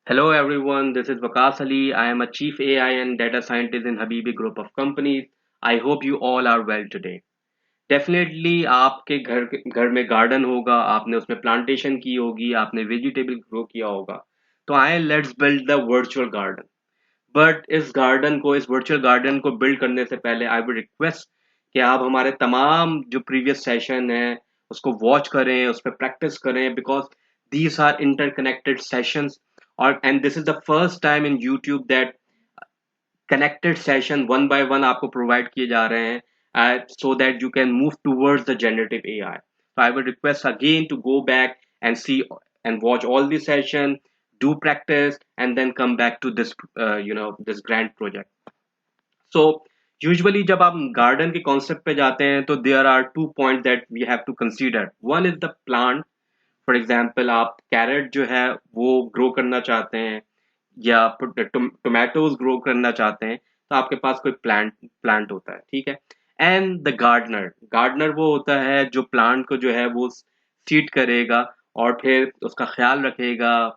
Hello everyone, this is Vakas Ali. I am a chief AI and data scientist in Habibi Group of Companies. I hope you all are well today. Definitely आपके घर में garden होगा, आपने उसमें plantation की होगी, आपने vegetable grow किया होगा। तो आए let's build the virtual garden. But इस वर्चुअल गार्डन को बिल्ड करने से पहले आई वुड रिक्वेस्ट कि आप हमारे तमाम जो प्रीवियस सेशन है उसको वॉच करें, उस पर प्रैक्टिस करें, because these are interconnected sessions. और and this is the first time in YouTube that connected session one by one आपको प्रोवाइड किए जा रहे हैं, so that you can move towards the generative AI. So I would request again to go back and see and watch all the session, do practice, and then come back to this grand project. So usually जब आप garden के concept पे जाते हैं तो there are 2 points that we have to consider. One is the plant. For example, आप carrot जो है वो grow करना चाहते हैं या टोमेटोज ग्रो करना चाहते हैं, तो आपके पास कोई प्लांट होता है, ठीक है। एंड द गार्डनर वो होता है जो प्लांट को जो है वो सीड करेगा और फिर उसका ख्याल रखेगा,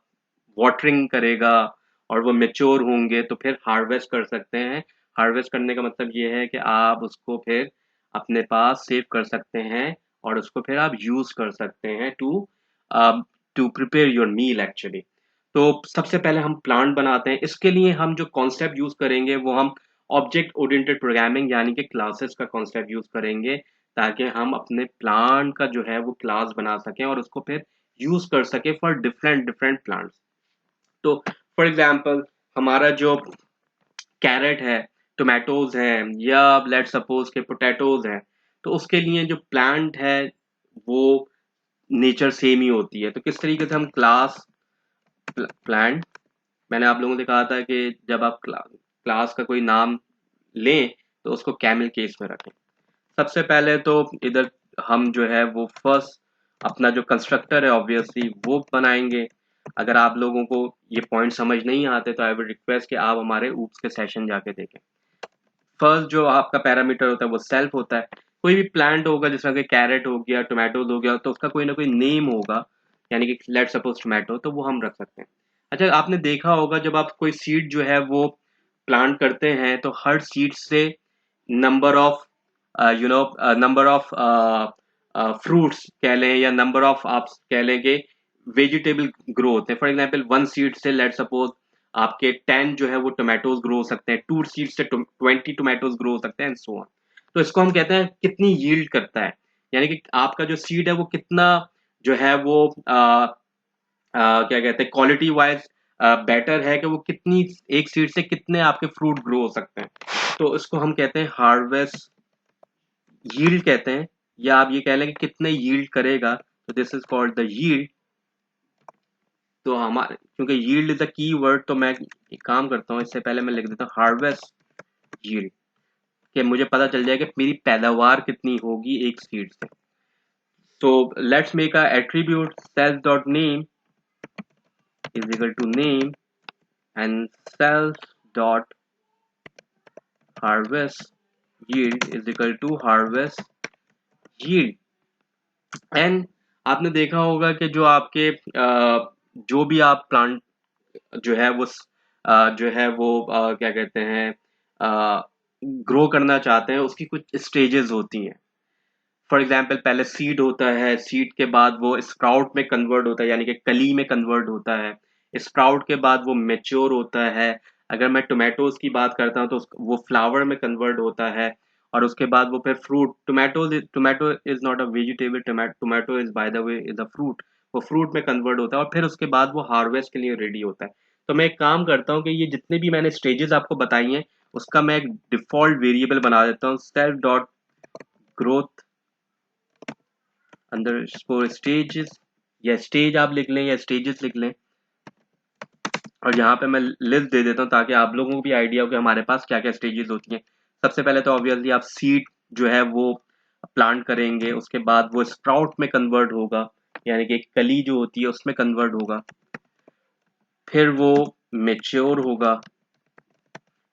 वाटरिंग करेगा, और वो मेच्योर होंगे तो फिर हार्वेस्ट कर सकते हैं। हार्वेस्ट करने का मतलब ये है कि आप उसको फिर अपने पास सेव कर सकते हैं और उसको फिर आप यूज कर सकते हैं to prepare your meal actually. तो सबसे पहले हम प्लांट बनाते हैं। इसके लिए हम जो कॉन्सेप्ट यूज करेंगे वो हम ऑब्जेक्ट ओरिएंटेड प्रोग्रामिंग यानी कि क्लासेस का कॉन्सेप्ट यूज करेंगे, ताकि हम अपने प्लांट का जो है वो क्लास बना सकें और उसको फिर यूज कर सके फॉर डिफरेंट डिफरेंट प्लांट्स। तो फॉर एग्जांपल हमारा जो कैरेट है, टोमेटोज हैं, या लेट सपोज के पोटैटोज हैं, तो उसके लिए जो प्लांट है वो नेचर सेम ही होती है। तो किस तरीके से हम प्लांट, मैंने आप लोगों से कहा था कि जब आप क्लास का कोई नाम लें तो उसको कैमल केस में रखें। सबसे पहले तो इधर हम जो है वो फर्स्ट अपना जो कंस्ट्रक्टर है ऑब्वियसली वो बनाएंगे। अगर आप लोगों को ये पॉइंट समझ नहीं आते तो आई वुड रिक्वेस्ट कि आप हमारे ऊप्स के सेशन जाके देखें। फर्स्ट जो आपका पैरामीटर होता है वो सेल्फ होता है। कोई भी प्लांट होगा जिसमें कि कैरेट हो गया, टोमेटोज हो गया, तो उसका कोई ना कोई नेम होगा, यानी कि लेट सपोज टोमेटो, तो वो हम रख सकते हैं। अच्छा, आपने देखा होगा जब आप कोई सीड जो है वो प्लांट करते हैं तो हर सीड से number of number of fruits कह लें या नंबर ऑफ आप कह लें कि वेजिटेबल ग्रो होते हैं। फॉर एग्जांपल वन सीड से लेट सपोज आपके 10 जो है वो टोमेटोज ग्रो हो सकते हैं, 2 सीड से 20 टोमेटोज ग्रो हो सकते हैं एंड सो ऑन। तो इसको हम कहते हैं कितनी यील्ड करता है, यानी कि आपका जो सीड है वो कितना जो है वो क्या कहते हैं क्वालिटी वाइज बेटर है, कि वो कितनी एक सीड से कितने आपके फ्रूट ग्रो हो सकते हैं। तो इसको हम कहते हैं हार्वेस्ट यील्ड कहते हैं, या आप ये कह लें कि कितने यील्ड करेगा, तो this is called the yield. तो हमारे क्योंकि yield is the key word, तो मैं एक काम करता हूँ, इससे पहले मैं लिख देता हूँ हार्वेस्ट यील्ड, कि मुझे पता चल जाए कि मेरी पैदावार कितनी होगी एक सीड से। So let's make a attribute self dot name is equal to name and self dot harvest yield is equal to harvest yield। And आपने देखा होगा कि जो आपके जो भी आप प्लांट जो है वो जो है वो क्या कहते हैं ग्रो करना चाहते हैं, उसकी कुछ स्टेजेस होती हैं। फॉर एग्जाम्पल पहले सीड होता है, सीड के बाद वो स्प्राउट में कन्वर्ट होता है, यानी कि कली में कन्वर्ट होता है। स्प्राउट के बाद वो मेच्योर होता है। अगर मैं टोमेटोज की बात करता हूँ तो वो फ्लावर में कन्वर्ट होता है, और उसके बाद वो फिर fruit. Tomato is not a vegetable, tomato is by the way is a fruit. वो फ्रूट में कन्वर्ट होता है और फिर उसके बाद वो हार्वेस्ट के लिए रेडी होता है। तो मैं एक काम करता हूँ कि ये जितने भी मैंने स्टेजेस आपको बताई हैं उसका मैं एक डिफॉल्ट वेरिएबल बना देता हूँ, self dot growth underscore stages, या स्टेज आप लिख लें या स्टेजेस लिख लें, और यहाँ पे मैं लिस्ट दे देता हूँ ताकि आप लोगों को भी आइडिया हो कि हमारे पास क्या क्या स्टेजेस होती हैं। सबसे पहले तो ऑब्वियसली आप सीड जो है वो प्लांट करेंगे, उसके बाद वो स्प्राउट में कन्वर्ट होगा, यानी कि एक कली जो होती है उसमें कन्वर्ट होगा, फिर वो मेच्योर होगा।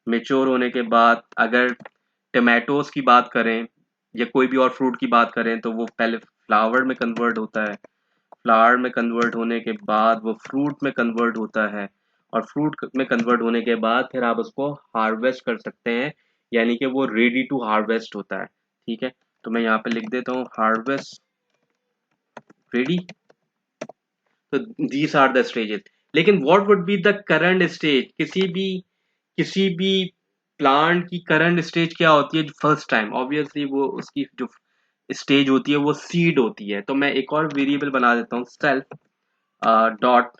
मेच्योर होने के बाद अगर टमाटोज की बात करें या कोई भी और फ्रूट की बात करें तो वो पहले फ्लावर में कन्वर्ट होता है। फ्लावर में कन्वर्ट होने के बाद वो फ्रूट में कन्वर्ट होता है, और फ्रूट में कन्वर्ट होने के बाद फिर आप उसको हार्वेस्ट कर सकते हैं, यानी कि वो रेडी टू हार्वेस्ट होता है। ठीक है, तो मैं यहाँ पे लिख देता हूँ हार्वेस्ट रेडी। तो दीज आर द स्टेजेस। लेकिन what would be the current stage? किसी भी प्लांट की करंट स्टेज क्या होती है फर्स्ट टाइम? ऑब्वियसली वो उसकी जो स्टेज होती है वो सीड होती है। तो मैं एक और वेरिएबल बना देता हूँ, सेल्फ डॉट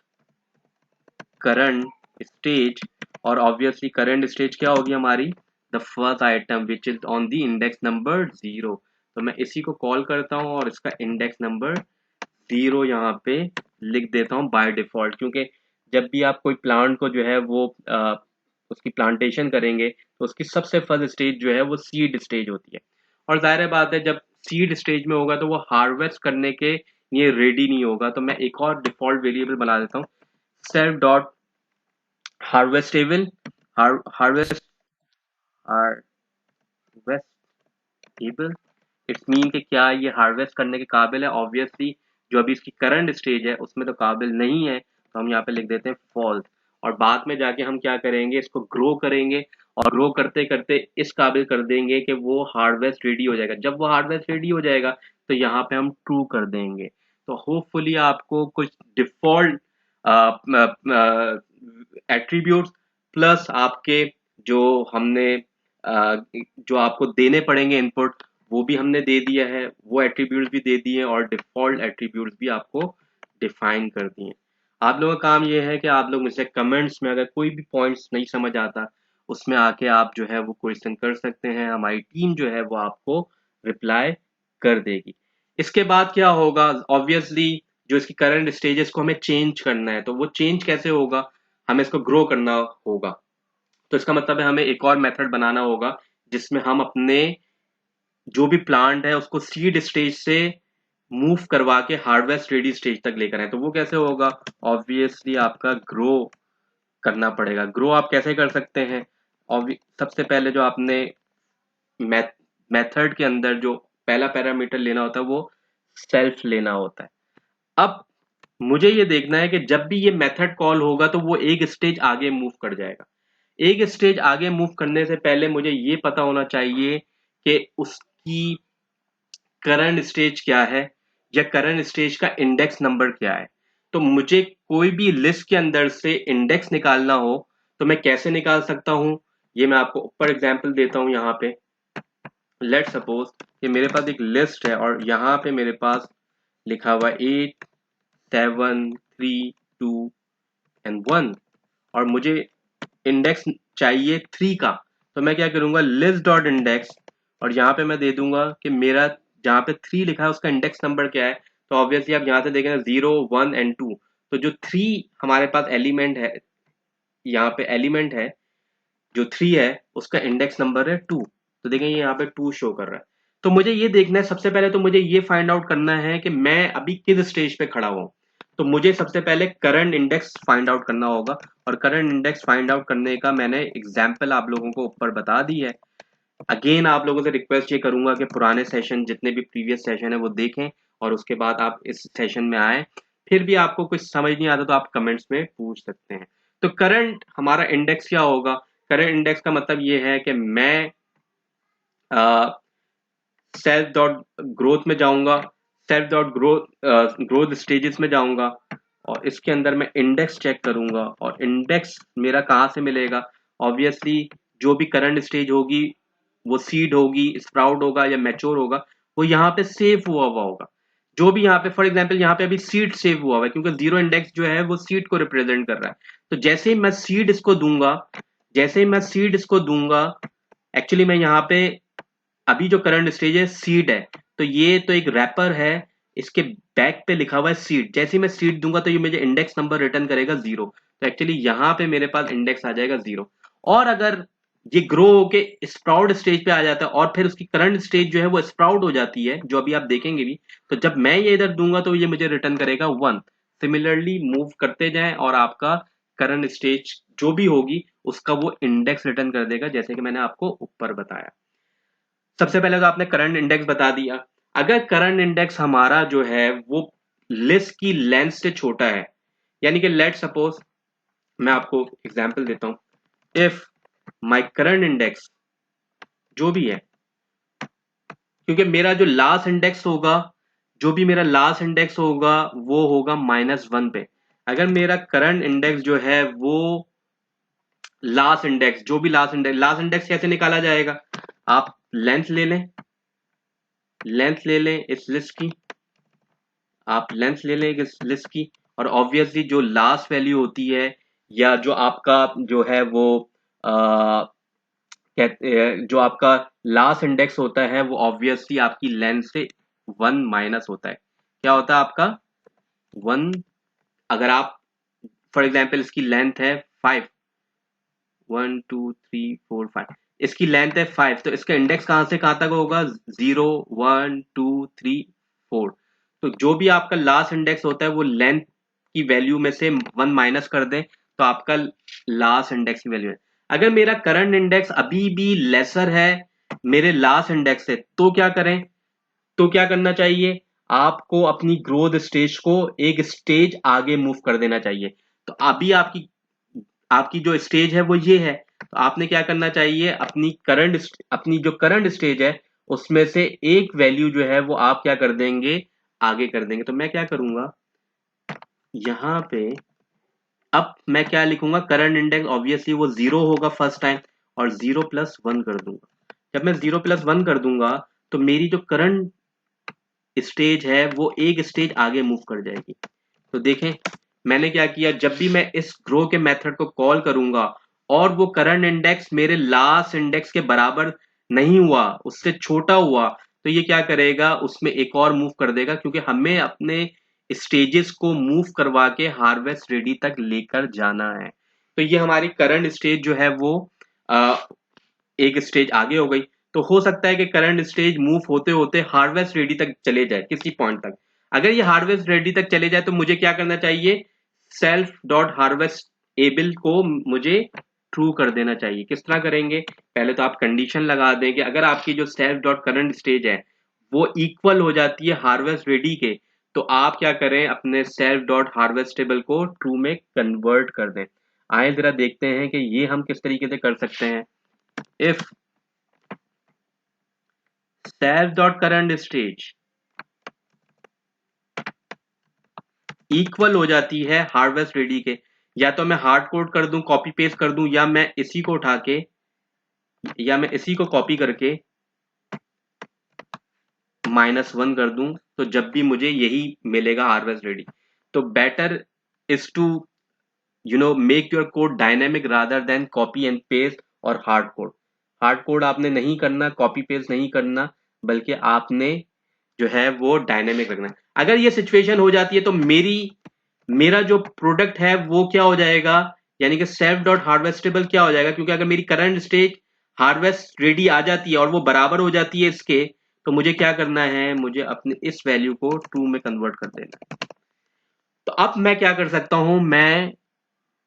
करंट स्टेज, और ऑब्वियसली करंट स्टेज क्या होगी हमारी? The first item which is on the index number 0। तो मैं इसी को कॉल करता हूँ और इसका इंडेक्स नंबर 0 यहाँ पे लिख देता हूँ बाय डिफॉल्ट, क्योंकि जब भी आप कोई प्लांट को जो है वो उसकी प्लांटेशन करेंगे तो उसकी सबसे फर्स्ट स्टेज जो है वो सीड स्टेज होती है। और जाहिर है बात है, जब सीड स्टेज में होगा तो वो हार्वेस्ट करने के लिए रेडी नहीं होगा। तो मैं एक और डिफॉल्ट वेरिएबल बना देता हूँ, self dot harvestable, harvest harvestable. It's mean कि क्या ये हार्वेस्ट करने के काबिल है? ऑब्वियसली जो अभी इसकी करंट स्टेज है उसमें तो काबिल नहीं है, तो हम यहाँ पे लिख देते हैं फॉल्स। और बाद में जाके हम क्या करेंगे, इसको ग्रो करेंगे और ग्रो करते करते इस काबिल कर देंगे कि वो हार्वेस्ट रेडी हो जाएगा। जब वो हार्वेस्ट रेडी हो जाएगा तो यहाँ पे हम ट्रू कर देंगे। तो होपफुली आपको कुछ डिफॉल्ट एट्रीब्यूट्स प्लस आपके जो हमने जो आपको देने पड़ेंगे इनपुट, वो भी हमने दे दिया है, वो एट्रीब्यूट्स भी दे दिए और डिफॉल्ट एट्रीब्यूट्स भी आपको डिफाइन कर दिए। आप लोगों का काम ये है कि आप लोग मुझसे कमेंट्स में अगर कोई भी पॉइंट्स नहीं समझ आता उसमें आके आप जो है वो क्वेश्चन कर सकते हैं, हमारी टीम जो है वो आपको रिप्लाई कर देगी। इसके बाद क्या होगा? ऑब्वियसली जो इसकी करंट स्टेजेस को हमें चेंज करना है, तो वो चेंज कैसे होगा? हमें इसको ग्रो करना होगा। तो इसका मतलब है हमें एक और मेथड बनाना होगा जिसमें हम अपने जो भी प्लांट है उसको सीड स्टेज से मूव करवा के हार्वेस्ट रेडी स्टेज तक लेकर आए। तो वो कैसे होगा? ऑब्वियसली आपका ग्रो करना पड़ेगा। ग्रो आप कैसे कर सकते हैं? सबसे पहले जो आपने मेथड के अंदर जो पहला पैरामीटर लेना होता है वो सेल्फ लेना होता है। अब मुझे ये देखना है कि जब भी ये मेथड कॉल होगा तो वो एक स्टेज आगे मूव कर जाएगा। एक स्टेज आगे मूव करने से पहले मुझे ये पता होना चाहिए कि उसकी करंट स्टेज क्या है या करंट स्टेज का इंडेक्स नंबर क्या है। तो मुझे कोई भी लिस्ट के अंदर से इंडेक्स निकालना हो तो मैं कैसे निकाल सकता हूं? ये मैं आपको ऊपर एग्जांपल देता हूं। यहाँ पे लेट सपोज कि मेरे पास एक लिस्ट है और यहाँ पे मेरे पास लिखा हुआ 8 7 3 2 एंड 1, और मुझे इंडेक्स चाहिए 3 का। तो मैं क्या करूंगा, लिस्ट डॉट इंडेक्स, और यहाँ पे मैं दे दूंगा कि मेरा जहाँ पे 3 लिखा है उसका इंडेक्स नंबर क्या है। तो ऑब्वियसली आप यहाँ से देखें 0 1 एंड 2, तो जो 3 हमारे पास एलिमेंट है, यहाँ पे एलिमेंट है जो 3 है उसका इंडेक्स नंबर है 2। तो देखें ये यहाँ पे 2 शो कर रहा है। तो मुझे ये देखना है, सबसे पहले तो मुझे ये फाइंड आउट करना है कि मैं अभी किस स्टेज पे खड़ा हूँ। तो मुझे सबसे पहले करंट इंडेक्स फाइंड आउट करना होगा, और करंट इंडेक्स फाइंड आउट करने का मैंने एग्जाम्पल आप लोगों को ऊपर बता दी है। अगेन आप लोगों से रिक्वेस्ट ये करूंगा कि पुराने सेशन जितने भी प्रीवियस सेशन है वो देखें और उसके बाद आप इस सेशन में आए। फिर भी आपको कुछ समझ नहीं आता तो आप कमेंट्स में पूछ सकते हैं। तो करंट हमारा इंडेक्स क्या होगा? करंट इंडेक्स का मतलब ये है कि मैं सेल्फ डॉट ग्रोथ में जाऊंगा, सेल्फ डॉट ग्रोथ स्टेजेस में जाऊंगा और इसके अंदर मैं इंडेक्स चेक करूंगा। और इंडेक्स मेरा कहाँ से मिलेगा? ऑब्वियसली जो भी करंट स्टेज होगी वो सीड होगी, स्प्राउट होगा या मैच्योर होगा, वो यहाँ पे सेव हुआ हुआ होगा। जो भी यहाँ पे फॉर एग्जांपल यहाँ पे अभी सीड सेव हुआ हुआ है क्योंकि जीरो इंडेक्स जो है वो सीड को रिप्रेजेंट कर रहा है। तो जैसे ही मैं सीड इसको दूंगा, जैसे ही मैं सीड इसको दूंगा, एक्चुअली मैं यहाँ पे अभी जो करंट स्टेज है सीड है, तो ये तो एक रैपर है, इसके बैक पे लिखा हुआ है सीड। जैसे ही मैं सीड दूंगा तो ये मुझे इंडेक्स नंबर रिटर्न करेगा 0। तो एक्चुअली यहाँ पे मेरे पास इंडेक्स आ जाएगा 0। और अगर ये ग्रो होके स्प्राउट स्टेज पे आ जाता है और फिर उसकी करंट स्टेज जो है वो स्प्राउट हो जाती है, जो अभी आप देखेंगे भी, तो जब मैं ये इधर दूंगा तो ये मुझे रिटर्न करेगा 1। सिमिलरली मूव करते जाएं और आपका करंट स्टेज जो भी होगी उसका वो इंडेक्स रिटर्न कर देगा, जैसे कि मैंने आपको ऊपर बताया। सबसे पहले तो आपने करंट इंडेक्स बता दिया। अगर करंट इंडेक्स हमारा जो है वो लिस्ट की लेंथ से छोटा है, यानी कि लेट सपोज मैं आपको एग्जांपल देता हूं, इफ माय करंट इंडेक्स जो भी है, क्योंकि मेरा जो लास्ट इंडेक्स होगा, जो भी मेरा लास्ट इंडेक्स होगा वो होगा -1 पे। अगर मेरा करंट इंडेक्स जो है वो लास्ट इंडेक्स, जो भी लास्ट इंडेक्स कैसे निकाला जाएगा, आप लेंथ ले लें, लेंथ ले लें इस लिस्ट की, आप लेंथ ले लें इस लिस्ट की, और ऑब्वियसली जो लास्ट वैल्यू होती है या जो आपका जो है वो जो आपका लास्ट इंडेक्स होता है वो ऑब्वियसली आपकी लेंथ से 1 माइनस होता है। क्या होता है आपका 1, अगर आप फॉर एग्जांपल इसकी लेंथ है 5, 1 2 3 4 5, इसकी लेंथ है 5, तो इसका इंडेक्स कहां से कहां तक होगा, 0 1 2 3 4। तो जो भी आपका लास्ट इंडेक्स होता है वो लेंथ की वैल्यू में से 1 माइनस कर दें तो आपका लास्ट इंडेक्स की वैल्यू है। अगर मेरा करंट इंडेक्स अभी भी लेसर है मेरे लास्ट इंडेक्स से, तो क्या करें, तो क्या करना चाहिए, आपको अपनी ग्रोथ स्टेज को एक स्टेज आगे मूव कर देना चाहिए। तो अभी आपकी आपकी जो स्टेज है वो ये है, तो आपने क्या करना चाहिए, अपनी जो करंट स्टेज है उसमें से एक वैल्यू जो है वो आप क्या कर देंगे, आगे कर देंगे। तो मैं क्या करूंगा यहाँ पे, अब मैं क्या लिखूंगा, करंट इंडेक्स ऑब्वियसली वो 0 होगा फर्स्ट टाइम, और 0+1 कर दूंगा। जब मैं 0+1 कर दूंगा तो मेरी जो करंट स्टेज है वो एक स्टेज आगे मूव कर जाएगी। तो देखें मैंने क्या किया, जब भी मैं इस ग्रो के मेथड को कॉल करूंगा और वो करंट इंडेक्स मेरे लास्ट इंडेक्स के बराबर नहीं हुआ, उससे छोटा हुआ, तो ये क्या करेगा, उसमें एक और मूव कर देगा, क्योंकि हमें अपने स्टेजेस को मूव करवा के हार्वेस्ट रेडी तक लेकर जाना है। तो ये हमारी करंट स्टेज जो है वो आ, एक स्टेज आगे हो गई। तो हो सकता है कि करंट स्टेज मूव होते होते हार्वेस्ट रेडी तक चले जाए किसी पॉइंट तक। अगर ये हार्वेस्ट रेडी तक चले जाए तो मुझे क्या करना चाहिए, सेल्फ डॉट हार्वेस्ट एबल को मुझे ट्रू कर देना चाहिए। किस तरह करेंगे, पहले तो आप कंडीशन लगा दें कि अगर आपकी जो सेल्फ डॉट करंट स्टेज है वो इक्वल हो जाती है हार्वेस्ट रेडी के, तो आप क्या करें, अपने सेल्फ डॉट हार्वेस्टेबल को ट्रू में कन्वर्ट कर दें। आए जरा देखते हैं कि ये हम किस तरीके से कर सकते हैं। If self dot current stage equal हो जाती है हार्वेस्ट रेडी के, या तो मैं हार्ड कोड कर दूं, कॉपी पेस्ट कर दूं, या मैं इसी को उठा के, या मैं इसी को कॉपी करके -1 कर दूं, तो जब भी मुझे यही मिलेगा हार्वेस्ट रेडी। तो better is to make your code dynamic rather than copy and paste और हार्ड कोड। हार्ड कोड आपने नहीं करना, कॉपी पेस्ट नहीं करना, बल्कि आपने जो है वो डायनेमिक रखना है। अगर ये सिचुएशन हो जाती है तो मेरा जो प्रोडक्ट है वो क्या हो जाएगा, यानी कि सेल्फ डॉट हार्वेस्टेबल क्या हो जाएगा, क्योंकि अगर मेरी करंट स्टेज हार्वेस्ट रेडी आ जाती है और वो बराबर हो जाती है इसके, तो मुझे क्या करना है, मुझे अपने इस वैल्यू को ट्रू में कन्वर्ट कर देना है। तो अब मैं क्या कर सकता हूं, मैं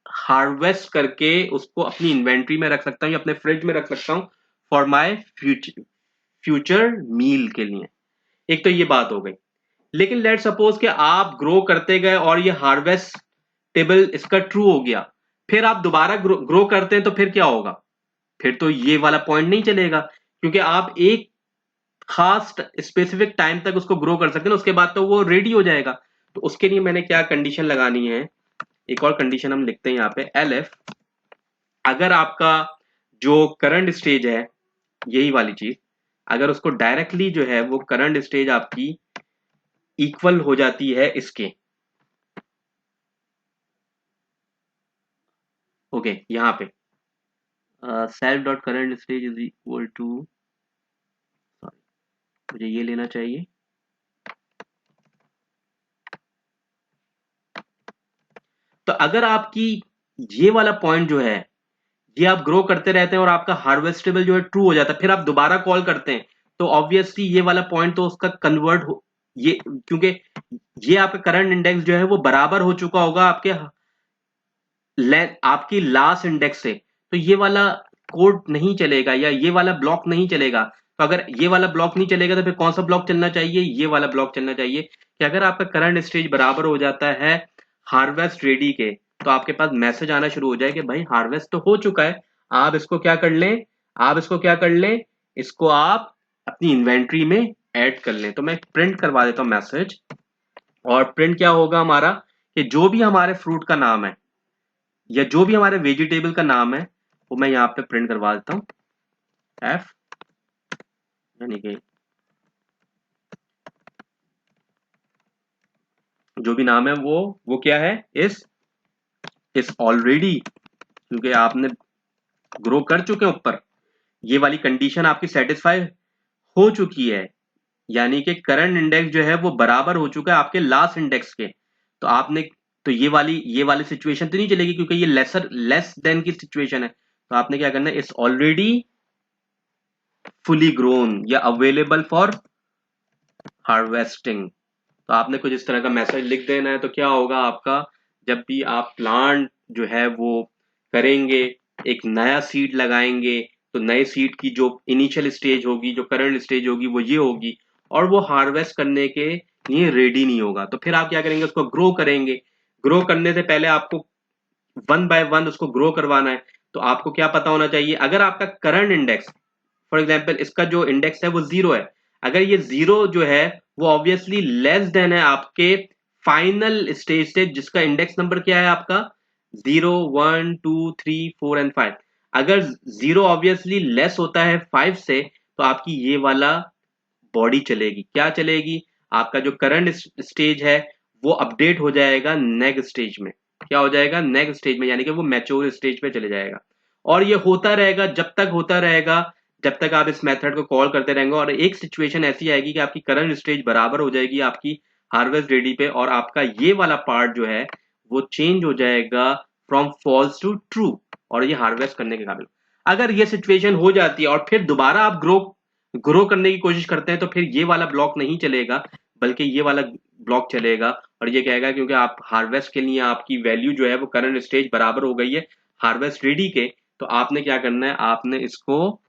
हार्वेस्ट करके उसको अपनी इन्वेंट्री में रख सकता हूं या अपने फ्रिज में रख सकता हूं फॉर माय फ्यूचर मील के लिए। एक तो ये बात हो गई। लेकिन लेट सपोज कि आप ग्रो करते गए और ये हार्वेस्ट टेबल इसका ट्रू हो गया, फिर आप दोबारा ग्रो करते हैं तो फिर क्या होगा, फिर तो ये वाला पॉइंट नहीं चलेगा, क्योंकि आप एक खास स्पेसिफिक टाइम तक उसको ग्रो कर सकते हैं, उसके बाद तो वो रेडी हो जाएगा। तो उसके लिए मैंने क्या कंडीशन लगानी है, एक और कंडीशन हम लिखते हैं यहाँ पे, एलएफ, अगर आपका जो करंट स्टेज है यही वाली चीज, अगर उसको डायरेक्टली जो है वो करंट स्टेज आपकी इक्वल हो जाती है इसके, ओके यहाँ पे self dot current stage is equal to, मुझे ये लेना चाहिए, तो अगर आपकी ये वाला पॉइंट जो है ये आप ग्रो करते रहते हैं और आपका हार्वेस्टेबल जो है ट्रू हो जाता है, फिर आप दोबारा कॉल करते हैं, तो ऑब्वियसली ये वाला पॉइंट तो उसका कन्वर्ट हो, ये क्योंकि ये आपका करंट इंडेक्स जो है वो बराबर हो चुका होगा आपकी लास्ट इंडेक्स से, तो ये वाला कोड नहीं चलेगा या ये वाला ब्लॉक नहीं चलेगा। तो अगर ये वाला ब्लॉक नहीं चलेगा तो फिर कौन सा ब्लॉक चलना चाहिए, ये वाला ब्लॉक चलना चाहिए कि अगर आपका करंट स्टेज बराबर हो जाता है हार्वेस्ट रेडी के, तो आपके पास मैसेज आना शुरू हो जाए कि भाई हार्वेस्ट तो हो चुका है, आप इसको क्या कर लें, आप इसको क्या कर लें, इसको आप अपनी इन्वेंट्री में ऐड कर लें। तो मैं प्रिंट करवा देता हूं मैसेज, और प्रिंट क्या होगा हमारा कि जो भी हमारे फ्रूट का नाम है या जो भी हमारे वेजिटेबल का नाम है वो मैं यहाँ पे प्रिंट करवा देता हूँ, एफ, यानी कि जो भी नाम है वो क्या है, इस ऑलरेडी, क्योंकि आपने ग्रो कर चुके हैं ऊपर, ये वाली कंडीशन आपकी सेटिस्फाई हो चुकी है, यानी कि करंट इंडेक्स जो है वो बराबर हो चुका है आपके लास्ट इंडेक्स के। तो आपने, तो ये वाली सिचुएशन तो नहीं चलेगी क्योंकि ये लेस देन की सिचुएशन है। तो आपने क्या करना है, इस ऑलरेडी फुली ग्रोन या अवेलेबल फॉर हार्वेस्टिंग। तो आपने कुछ इस तरह का मैसेज लिख देना है। तो क्या होगा आपका, जब भी आप प्लांट जो है वो करेंगे, एक नया सीड लगाएंगे, तो नए सीड की जो इनिशियल स्टेज होगी, जो करंट स्टेज होगी वो ये होगी, और वो हार्वेस्ट करने के लिए रेडी नहीं होगा। तो फिर आप क्या करेंगे, उसको ग्रो करेंगे। ग्रो करने से पहले आपको वन बाय वन उसको ग्रो करवाना है। तो आपको क्या पता होना चाहिए, अगर आपका करंट इंडेक्स, फॉर एग्जाम्पल इसका जो इंडेक्स है वो 0 है, अगर ये 0 जो है वो ऑब्वियसली लेस देन है आपके फाइनल स्टेज से, जिसका इंडेक्स नंबर क्या है आपका 0, 1, 2, 3, 4 एंड 5। अगर 0 ऑब्वियसली लेस होता है 5 से, तो आपकी ये वाला बॉडी चलेगी, क्या चलेगी, आपका जो करंट स्टेज है वो अपडेट हो जाएगा नेक्स्ट स्टेज में। क्या हो जाएगा, नेक्स्ट स्टेज में, यानी कि वो मैच्योर स्टेज पे चले जाएगा। और ये होता रहेगा, जब तक होता रहेगा जब तक आप इस मेथड को कॉल करते रहेंगे। और एक सिचुएशन ऐसी आएगी कि आपकी करंट स्टेज बराबर हो जाएगी आपकी हार्वेस्ट रेडी पे, और आपका ये वाला पार्ट जो है वो चेंज हो जाएगा फ्रॉम फॉल्स टू ट्रू, और ये हार्वेस्ट करने के काबिल। अगर ये सिचुएशन हो जाती है और फिर दोबारा आप ग्रो करने की कोशिश करते हैं, तो फिर ये वाला ब्लॉक नहीं चलेगा, बल्कि ये वाला ब्लॉक चलेगा। और ये कहेगा क्योंकि आप हार्वेस्ट के लिए आपकी वैल्यू जो है वो करंट स्टेज बराबर हो गई है हार्वेस्ट रेडी के, तो आपने क्या करना है, आपने इसको,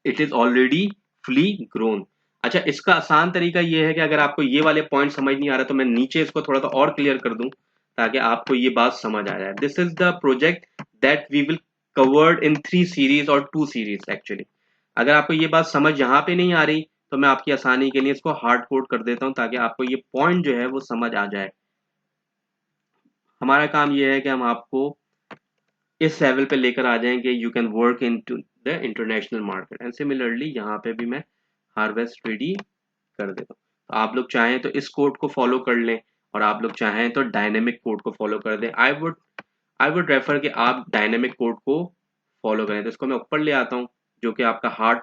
it is already fully grown. अच्छा, इसका आसान तरीका ये है कि अगर आपको ये वाले पॉइंट समझ नहीं आ रहा तो मैं नीचे इसको थोड़ा सा और क्लियर कर दूं ताकि आपको ये बात समझ आ जाए। This is the project that we will covered in 3 series और 2 सीरीज एक्चुअली। अगर आपको ये बात समझ यहाँ पे नहीं आ रही तो मैं आपकी आसानी के लिए इसको हार्ड कोड कर देता हूँ ताकि आपको ये पॉइंट जो है वो समझ आ जाए। हमारा काम ये है कि हम आपको इस लेवल पे लेकर आ जाएंगे, you can work in to the international market. And similarly यहाँ पे भी मैं हार्वेस्ट रेडी कर देता हूँ। तो आप लोग चाहें तो इस कोड को फॉलो कर लें, और आप लोग चाहें तो डायनेमिक कोड को फॉलो कर दें। आई वुड रेफर कि आप डायनेमिक कोड को फॉलो करें। तो इसको मैं ऊपर ले आता हूँ जो कि आपका हार्ड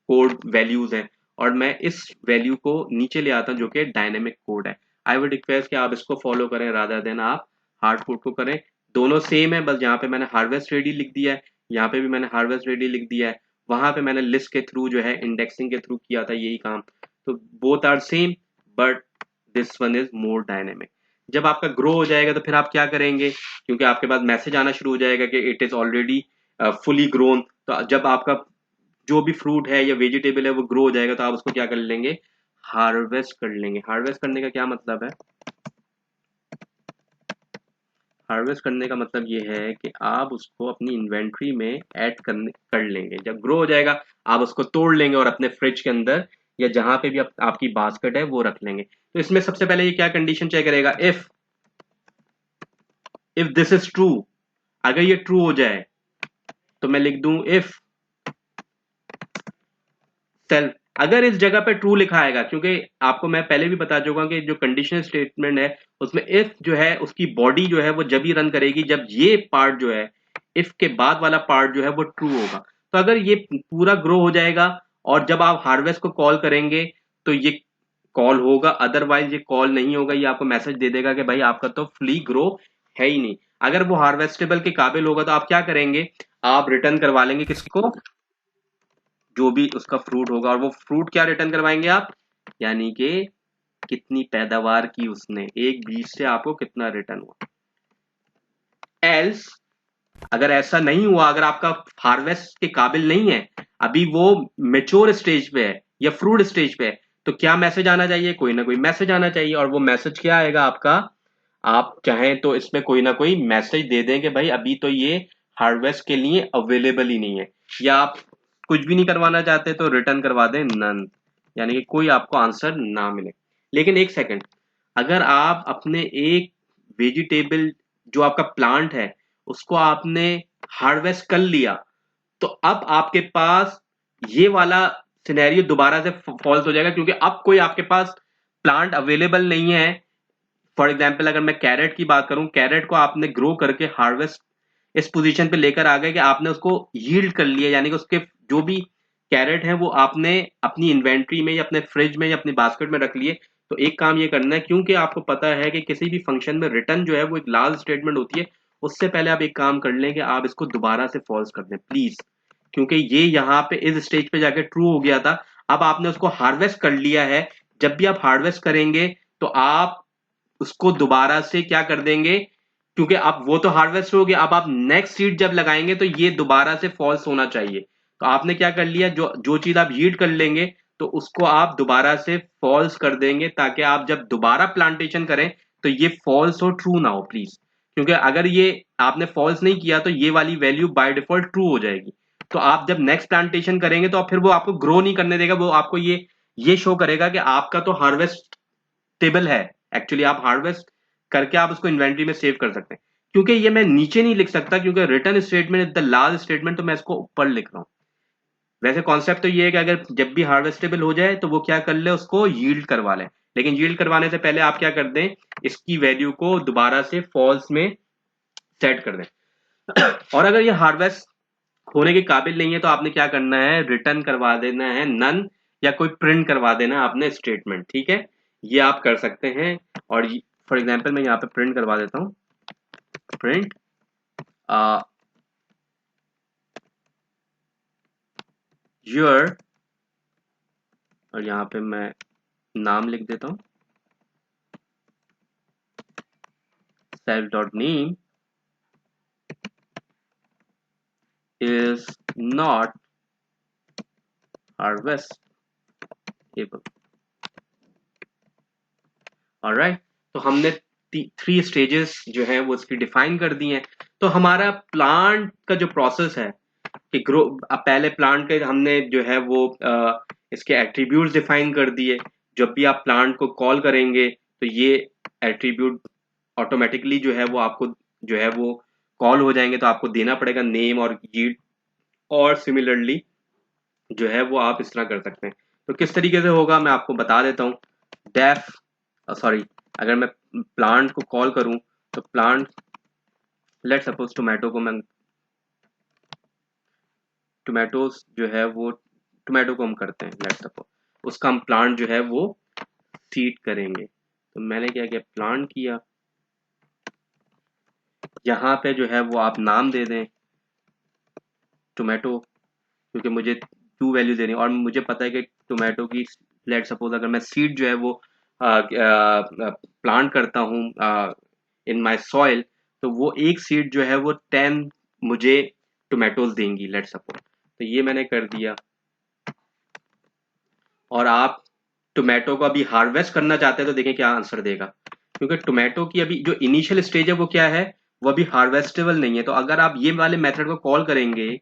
कोड वैल्यूज है, और मैं इस वैल्यू को नीचे ले आता हूँ जो कि डायनेमिक कोड है। आई वुड रिक्वेस्ट कि आप इसको फॉलो करें रादर देन आप हार्ड कोड को करें। दोनों सेम है, बस यहाँ पे मैंने हार्वेस्ट रेडी लिख दिया है, यहाँ पे भी मैंने हार्वेस्ट रेडी लिख दिया है, वहां पे मैंने लिस्ट के थ्रू जो है इंडेक्सिंग के थ्रू किया था यही काम। तो both are same, but this one is more dynamic. जब आपका ग्रो हो जाएगा तो फिर आप क्या करेंगे, क्योंकि आपके पास मैसेज आना शुरू हो जाएगा कि it is already fully grown. तो जब आपका जो भी फ्रूट है या वेजिटेबल है वो ग्रो हो जाएगा तो आप उसको क्या कर लेंगे, हार्वेस्ट कर लेंगे। हार्वेस्ट करने का क्या मतलब है, हार्वेस्ट करने का मतलब ये है कि आप उसको अपनी इन्वेंट्री में ऐड कर लेंगे। जब ग्रो हो जाएगा आप उसको तोड़ लेंगे और अपने फ्रिज के अंदर या जहां पे भी आपकी बास्केट है वो रख लेंगे। तो इसमें सबसे पहले ये क्या कंडीशन चेक करेगा, इफ दिस इज ट्रू। अगर ये ट्रू हो जाए तो मैं लिख दूं इफ सेल्फ। अगर इस जगह पे ट्रू लिखा आएगा, क्योंकि आपको मैं पहले भी बता चुका हूं कि जो कंडीशनल स्टेटमेंट है उसमें इफ जो है उसकी बॉडी जो है वो जब ही रन करेगी जब ये पार्ट जो है इफ के बाद वाला पार्ट जो है वो ट्रू होगा। तो अगर ये पूरा ग्रो हो जाएगा और जब आप हार्वेस्ट को कॉल करेंगे तो ये कॉल होगा, अदरवाइज ये कॉल नहीं होगा, ये आपको मैसेज दे देगा कि भाई आपका तो फुली ग्रो है ही नहीं। अगर वो हार्वेस्टेबल के काबिल होगा तो आप क्या करेंगे, आप रिटर्न करवा लेंगे किसको, जो भी उसका फ्रूट होगा। और वो फ्रूट क्या रिटर्न करवाएंगे आप, यानी कि कितनी पैदावार की उसने, एक बीज से आपको कितना रिटर्न हुआ। एल्स अगर ऐसा नहीं हुआ, अगर आपका हार्वेस्ट के काबिल नहीं है, अभी वो मेच्योर स्टेज पे है या फ्रूट स्टेज पे है, तो क्या मैसेज आना चाहिए, कोई ना कोई मैसेज आना चाहिए। और वो मैसेज क्या आएगा आपका, आप चाहें तो इसमें कोई ना कोई मैसेज दे दें कि भाई अभी तो ये हार्वेस्ट के लिए अवेलेबल ही नहीं है, या आप कुछ भी नहीं करवाना चाहते तो रिटर्न करवा दें नन, यानी कि कोई आपको आंसर ना मिले। लेकिन एक सेकंड, अगर आप अपने एक वेजिटेबल जो आपका प्लांट है उसको आपने हार्वेस्ट कर लिया, तो अब आपके पास ये वाला सिनेरियो दोबारा से फॉल्स हो जाएगा, क्योंकि अब कोई आपके पास प्लांट अवेलेबल नहीं है। फॉर एग्जाम्पल अगर मैं कैरेट की बात करूं, कैरेट को आपने ग्रो करके हार्वेस्ट इस पोजीशन पे लेकर आ गए कि आपने उसको यील्ड कर लिया, यानी कि उसके जो भी कैरेट हैं वो आपने अपनी इन्वेंट्री में या अपने फ्रिज में या अपनी बास्केट में रख लिए। तो एक काम ये करना है, क्योंकि आपको पता है कि किसी भी फंक्शन में रिटर्न जो है वो एक लास्ट स्टेटमेंट होती है, उससे पहले आप एक काम कर लें कि आप इसको दोबारा से फॉल्स कर दें प्लीज, क्योंकि ये यहाँ पे इस स्टेज पे जाके ट्रू हो गया था। अब आपने उसको हार्वेस्ट कर लिया है, जब भी आप हार्वेस्ट करेंगे तो आप उसको दोबारा से क्या कर देंगे, क्योंकि अब वो तो हार्वेस्ट हो गया, अब आप नेक्स्ट सीड जब लगाएंगे तो ये दोबारा से फॉल्स होना चाहिए। तो आपने क्या कर लिया, जो जो चीज आप यील्ड कर लेंगे तो उसको आप दोबारा से फॉल्स कर देंगे, ताकि आप जब दोबारा प्लांटेशन करें तो ये फॉल्स हो ट्रू ना हो प्लीज। क्योंकि अगर ये आपने फॉल्स नहीं किया तो ये वाली वैल्यू बाय डिफॉल्ट ट्रू हो जाएगी। तो आप जब नेक्स्ट प्लांटेशन करेंगे तो फिर वो आपको ग्रो नहीं करने देगा, वो आपको ये शो करेगा कि आपका तो हार्वेस्ट टेबल है। एक्चुअली आप हार्वेस्ट करके आप उसको इन्वेंट्री में सेव कर सकते हैं। क्योंकि ये मैं नीचे नहीं लिख सकता, क्योंकि return statement is the last statement, तो मैं इसको ऊपर लिख रहा हूं। वैसे कॉन्सेप्ट तो ये है कि अगर जब भी हार्वेस्टेबल हो जाए तो वो क्या कर ले, उसको यील्ड करवा ले। लेकिन यील्ड करवाने से पहले आप क्या कर दें, इसकी वैल्यू को दोबारा से फॉल्स में सेट कर दें। और अगर ये हार्वेस्ट होने के काबिल नहीं है तो आपने क्या करना है, रिटर्न करवा देना है नन, या कोई प्रिंट करवा देना है आपने स्टेटमेंट, ठीक है। ये आप कर सकते हैं। और फॉर एग्जांपल मैं यहाँ पे प्रिंट करवा देता हूँ, प्रिंट योर, और यहाँ पे मैं नाम लिख देता हूँ, self dot name is not harvestable. Alright, तो हमने 3 स्टेजेस जो है वो इसकी डिफाइन कर दी हैं। तो हमारा प्लांट का जो प्रोसेस है कि ग्रो, पहले प्लांट के हमने जो है वो इसके एट्रीब्यूट्स डिफाइन कर दिए। जब भी आप प्लांट को कॉल करेंगे तो ये एट्रीब्यूट ऑटोमेटिकली जो है वो आपको जो है वो कॉल हो जाएंगे, तो आपको देना पड़ेगा नेम और यील्ड। और सिमिलरली जो है वो आप इस तरह कर सकते हैं। तो किस तरीके से होगा मैं आपको बता देता हूँ। डेफ सॉरी, अगर मैं प्लांट को कॉल करूं तो प्लांट, लेट सपोज टोमेटो को मैं, टोमेटोज जो है वो, टोमेटो को हम करते हैं लेट सपोज, उसका हम प्लांट जो है वो सीड करेंगे। तो मैंने क्या किया, प्लांट किया, यहाँ पे जो है वो आप नाम दे दें टोमेटो, क्योंकि मुझे 2 वैल्यू देनी है और मुझे पता है कि टोमेटो की, लेट सपोज अगर मैं सीड जो है वो प्लांट करता हूँ इन माय सॉइल, तो वो एक सीड जो है वो 10 मुझे टोमेटोज देंगी लेट सपोज। तो ये मैंने कर दिया। और आप टोमेटो को अभी हार्वेस्ट करना चाहते हैं तो देखें क्या आंसर देगा, क्योंकि टोमेटो की अभी जो इनिशियल स्टेज है वो क्या है, वो अभी हार्वेस्टेबल नहीं है। तो अगर आप ये वाले मेथड को कॉल करेंगे,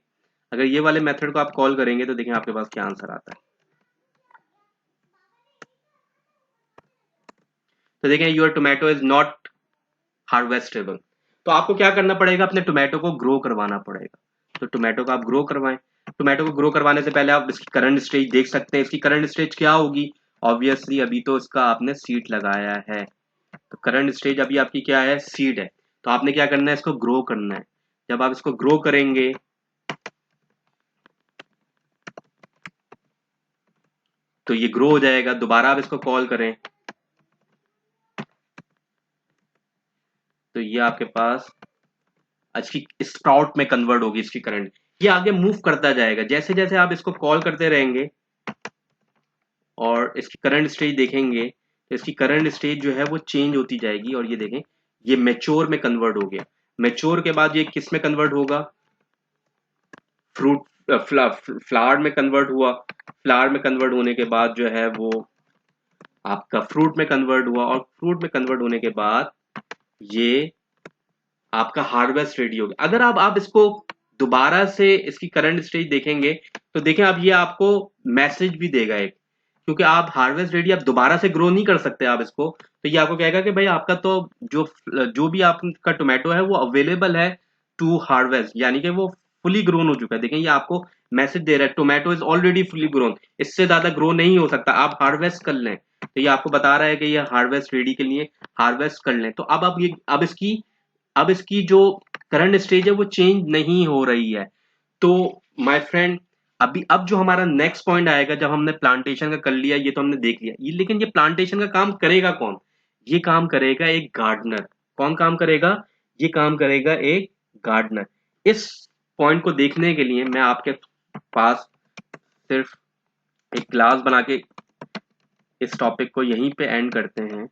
अगर ये वाले मेथड को आप कॉल करेंगे तो देखें आपके पास क्या आंसर आता है। तो देखें योर टोमेटो इज नॉट हार्वेस्टेबल। तो आपको क्या करना पड़ेगा, अपने टोमेटो को ग्रो करवाना पड़ेगा। तो टोमेटो को आप ग्रो करवाएं। टोमेटो को ग्रो करवाने से पहले आप इसकी करंट स्टेज देख सकते हैं। इसकी करंट स्टेज क्या होगी, ऑब्वियसली अभी तो इसका आपने सीड लगाया है, तो करंट स्टेज अभी आपकी क्या है, सीड है। तो आपने क्या करना है, इसको ग्रो करना है। जब आप इसको ग्रो करेंगे तो ये ग्रो हो जाएगा। दोबारा आप इसको कॉल करें तो ये आपके पास इसकी स्प्राउट में कन्वर्ट होगी इसकी करंट। ये आगे मूव करता जाएगा, जैसे जैसे आप इसको कॉल करते रहेंगे और इसकी करंट स्टेज देखेंगे तो इसकी करंट स्टेज जो है वो चेंज होती जाएगी। और ये देखें ये मेच्योर में कन्वर्ट हो गया। मेच्योर के बाद ये किस में कन्वर्ट होगा, फ्रूट फ्लावर में कन्वर्ट हुआ। फ्लावर में कन्वर्ट होने के बाद जो है वो आपका फ्रूट में कन्वर्ट हुआ, और फ्रूट में कन्वर्ट होने के बाद ये आपका हार्वेस्ट रेडी होगा। अगर आप इसको दोबारा से इसकी करंट स्टेज देखेंगे तो देखें आप, ये आपको मैसेज भी देगा एक, क्योंकि आप हार्वेस्ट रेडी आप दोबारा से ग्रो नहीं कर सकते आप इसको, तो ये आपको कहेगा कि भाई आपका तो जो जो भी आपका टोमेटो है वो अवेलेबल है टू हार्वेस्ट, यानी कि वो फुली ग्रोन हो चुका है। देखें ये आपको मैसेज दे रहा है tomato is already fully grown, इससे ज्यादा ग्रो नहीं हो सकता, आप हार्वेस्ट कर लें। तो ये आपको बता रहा है कि ये हार्वेस्ट रेडी के लिए हार्वेस्ट कर लें। तो अब आप ये अब इसकी जो करंट स्टेज है वो चेंज नहीं हो रही है। तो माय फ्रेंड, अभी अब जो हमारा नेक्स्ट पॉइंट आएगा, जब हमने प्लांटेशन का कर लिया, ये तो हमने देख लिया ये, लेकिन ये प्लांटेशन का काम करेगा कौन? ये काम करेगा एक गार्डनर। कौन काम करेगा? ये काम करेगा एक गार्डनर। इस पॉइंट को देखने के लिए मैं आपके पास सिर्फ एक क्लास बना के इस टॉपिक को यहीं पे एंड करते हैं।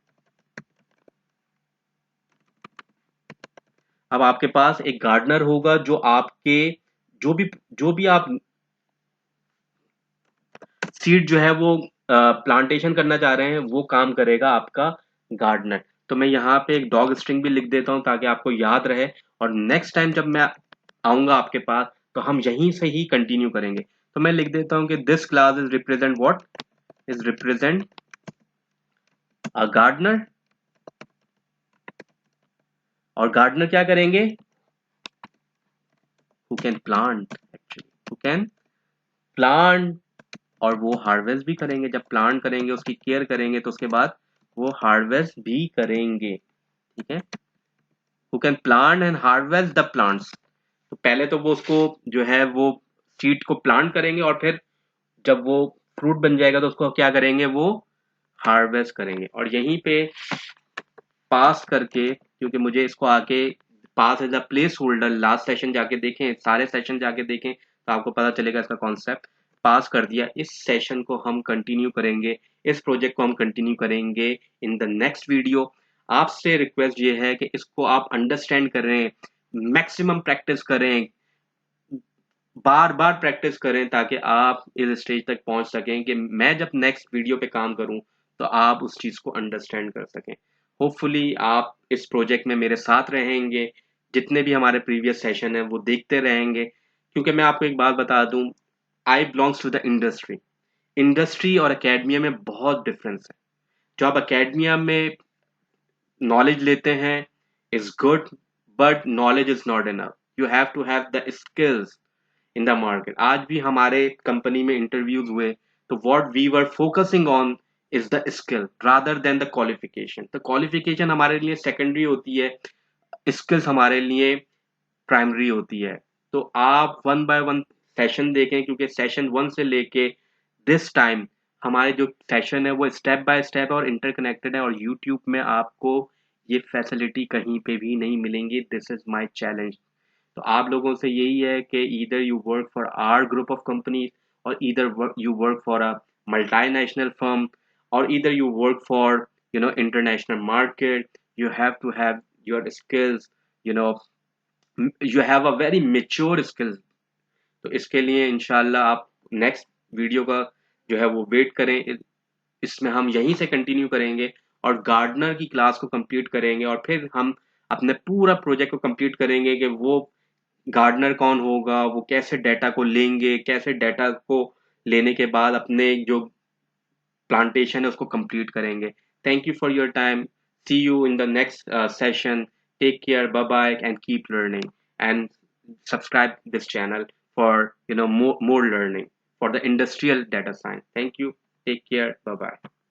अब आपके पास एक गार्डनर होगा जो आपके जो भी आप सीड जो है वो प्लांटेशन करना चाह रहे हैं, वो काम करेगा आपका गार्डनर। तो मैं यहाँ पे एक डॉग स्ट्रिंग भी लिख देता हूँ ताकि आपको याद रहे, और नेक्स्ट टाइम जब मैं आऊंगा आपके पास तो हम यहीं से ही कंटिन्यू करेंगे। तो मैं लिख देता हूँ कि this class is represent what, is represent a gardener. और गार्डनर क्या करेंगे? Who can plant, actually who can plant. और वो हार्वेस्ट भी करेंगे। जब प्लांट करेंगे, उसकी केयर करेंगे, तो उसके बाद वो हार्वेस्ट भी करेंगे। ठीक है, who can plant and harvest the plants. तो पहले तो वो उसको जो है वो सीड को प्लांट करेंगे, और फिर जब वो फ्रूट बन जाएगा तो उसको क्या करेंगे? वो हार्वेस्ट करेंगे। और यहीं पे पास करके, क्योंकि मुझे इसको आके pass as a place holder, last session जाके देखें, सारे सेशन जाके देखें तो आपको पता चलेगा इसका कॉन्सेप्ट। पास कर दिया। इस सेशन को हम कंटिन्यू करेंगे, इस प्रोजेक्ट को हम कंटिन्यू करेंगे इन द नेक्स्ट वीडियो। आपसे रिक्वेस्ट ये है कि इसको आप अंडरस्टैंड करें, मैक्सिमम प्रैक्टिस करें, बार बार प्रैक्टिस करें, ताकि आप इस स्टेज तक पहुंच सकें कि मैं जब नेक्स्ट वीडियो पे काम करूं तो आप उस चीज को अंडरस्टैंड कर सकें। होपफुली आप इस प्रोजेक्ट में मेरे साथ रहेंगे, जितने भी हमारे प्रीवियस सेशन है वो देखते रहेंगे, क्योंकि मैं आपको एक बात बता दूं, I belongs to the industry. Industry और एकेडमिया में बहुत डिफरेंस है। जो आप एकेडमिया में नॉलेज लेते हैं is good, but knowledge is not enough, you have to have the skills in the market. आज भी हमारे कंपनी में इंटरव्यूज हुए, तो what we were focusing on is the skill rather than the qualification. तो qualification हमारे लिए secondary होती है, स्किल्स हमारे लिए प्राइमरी होती है। तो आप वन बाय वन सेशन देखें, क्योंकि सेशन 1 से लेके दिस टाइम हमारे जो सेशन है वो स्टेप बाय स्टेप और इंटरकनेक्टेड है, और यूट्यूब में आपको ये फैसिलिटी कहीं पे भी नहीं मिलेंगी। This is my challenge. तो आप लोगों से यही है कि either you work for our group of companies, और either you work for a multinational firm, और either you work for international market. You have to have your skills, you know you have a very mature skills. तो इसके लिए इंशाल्लाह आप next video का जो है वो वेट करें। इसमें हम यहीं से कंटिन्यू करेंगे और गार्डनर की क्लास को कंप्लीट करेंगे, और फिर हम अपने पूरा प्रोजेक्ट को कंप्लीट करेंगे कि वो गार्डनर कौन होगा, वो कैसे डेटा को लेंगे, कैसे डेटा को लेने के बाद अपने जो प्लांटेशन है उसको कंप्लीट करेंगे। Thank you for your time. See you in the next session. Take care, bye bye, and keep learning, and subscribe this channel for more learning for the industrial data science. Thank you. Take care. Bye bye.